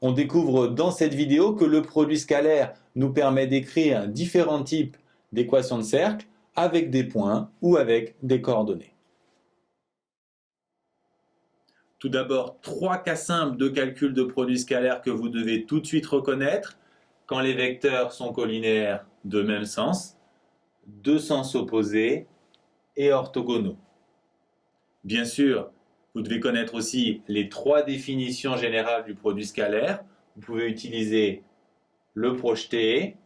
On découvre dans cette vidéo que le produit scalaire nous permet d'écrire différents types d'équations de cercle avec des points ou avec des coordonnées. Tout d'abord, 3 cas simples de calcul de produits scalaires que vous devez tout de suite reconnaître quand les vecteurs sont collinéaires de même sens, de sens opposés et orthogonaux. Bien sûr, vous devez connaître aussi les 3 définitions générales du produit scalaire. Vous pouvez utiliser le projeté,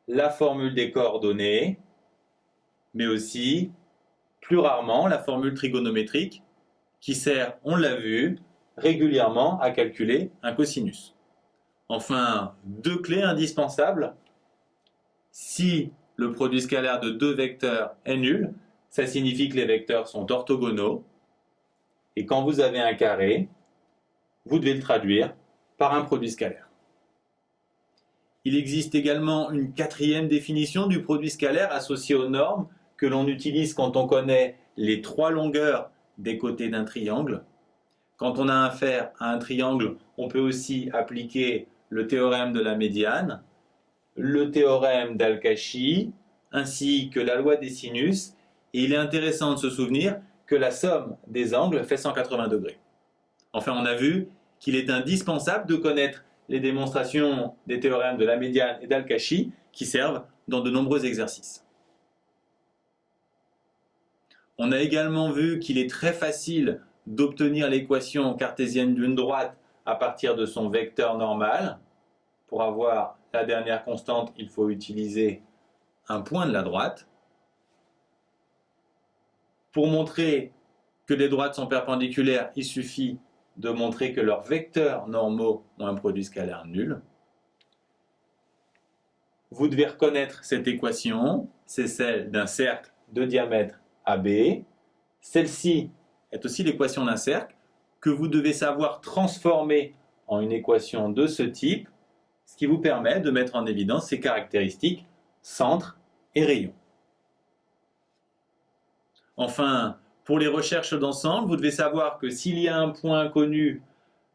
la formule des coordonnées, mais aussi, plus rarement, la formule trigonométrique qui sert, on l'a vu, régulièrement à calculer un cosinus. Enfin, 2 clés indispensables. Si le produit scalaire de 2 vecteurs est nul, ça signifie que les vecteurs sont orthogonaux. Et quand vous avez un carré, vous devez le traduire par un produit scalaire. Il existe également une 4e définition du produit scalaire associée aux normes que l'on utilise quand on connaît les 3 longueurs des côtés d'un triangle. Quand on a affaire à un triangle, on peut aussi appliquer le théorème de la médiane, le théorème d'Al-Kashi, ainsi que la loi des sinus. Et il est intéressant de se souvenir que la somme des angles fait 180 degrés. Enfin, on a vu qu'il est indispensable de connaître les démonstrations des théorèmes de la médiane et d'Al-Kashi qui servent dans de nombreux exercices. On a également vu qu'il est très facile d'obtenir l'équation cartésienne d'une droite à partir de son vecteur normal. Pour avoir la dernière constante, il faut utiliser un point de la droite. Pour montrer que les droites sont perpendiculaires, il suffit de montrer que leurs vecteurs normaux ont un produit scalaire nul. Vous devez reconnaître cette équation, c'est celle d'un cercle de diamètre AB. Celle-ci est aussi l'équation d'un cercle que vous devez savoir transformer en une équation de ce type, ce qui vous permet de mettre en évidence ses caractéristiques centre et rayon. Enfin, pour les recherches d'ensemble, vous devez savoir que s'il y a un point inconnu,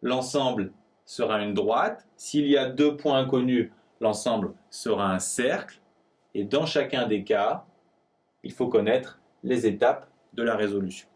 l'ensemble sera une droite. S'il y a 2 points inconnus, l'ensemble sera un cercle. Et dans chacun des cas, il faut connaître les étapes de la résolution.